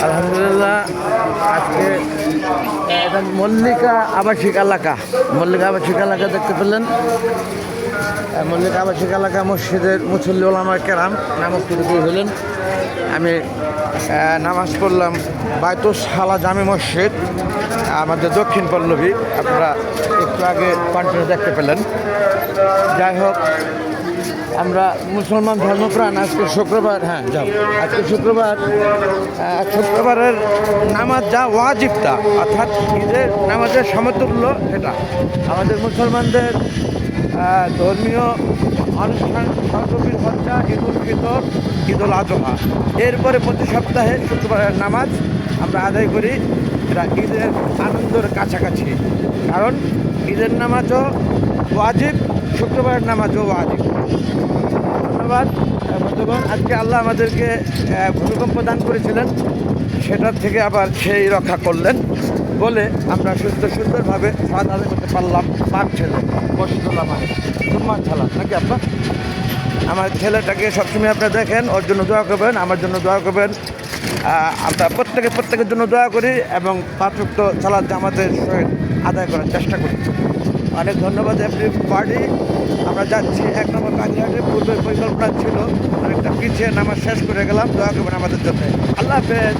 আলহামদুলিল্লাহ। আজকে এটা মল্লিকা আবাসিক এলাকা, মল্লিকা আবাসিক এলাকা দেখতে পেলেন। মল্লিকা আবাসিক এলাকা মসজিদের মুসল্লি ওলামা কেরাম নামাজ পড়তে হলেন। আমি নামাজ পড়লাম বায়তুস সালা জামে মসজিদ, আমাদের দক্ষিণ পল্লবী। আপনারা একটু আগে কন্টিনিউ দেখতে পেলেন। যাই হোক, আমরা মুসলমান ধর্মপ্রাণ। আজকে শুক্রবার, হ্যাঁ যাও, আজকে শুক্রবার। শুক্রবারের নামাজ যা ওয়াজিবটা, অর্থাৎ ঈদের নামাজের সমতুল্য সেটা আমাদের মুসলমানদের ধর্মীয় অনুষ্ঠান সর্ববীর হত্যা, ঈদুল ফিতর, ঈদুল আজহা। এরপরে প্রতি সপ্তাহে শুক্রবারের নামাজ আমরা আদায় করি। এটা ঈদের আনন্দের কাছাকাছি, কারণ ঈদের নামাজও ওয়াজিব, শুক্রবারের নামাজও ওয়াজিব। ধন্যবাদ বন্ধুগণ। আজকে আল্লাহ আমাদেরকে ভূমিকম্প দান করেছিলেন, সেটার থেকে আবার সেই রক্ষা করলেন বলে আমরা সুন্দরভাবে সালাত আদায় করতে পারলাম। পাক ছেলে মসজিদুল্লাহ সম্মান সালাত নাকি আপনার? আমার ছেলেটাকে সবসময় আপনারা দেখেন, ওর জন্য দোয়া করবেন, আমার জন্য দোয়া করবেন। আমরা প্রত্যেকের জন্য দোয়া করি এবং পাঁচ ওয়াক্ত সালাত জামাতের সহিত আদায় করার চেষ্টা করি। অনেক ধন্যবাদ এভরিবডি। আমরা যাচ্ছি 1 নম্বর কাজিহাটে। পূর্বের পরিকল্পনা ছিল, অনেকটা পিছিয়ে নামাজ শেষ করে গেলাম। দোয়া করবেন আমাদের জন্য। আল্লাহ হাফেজ।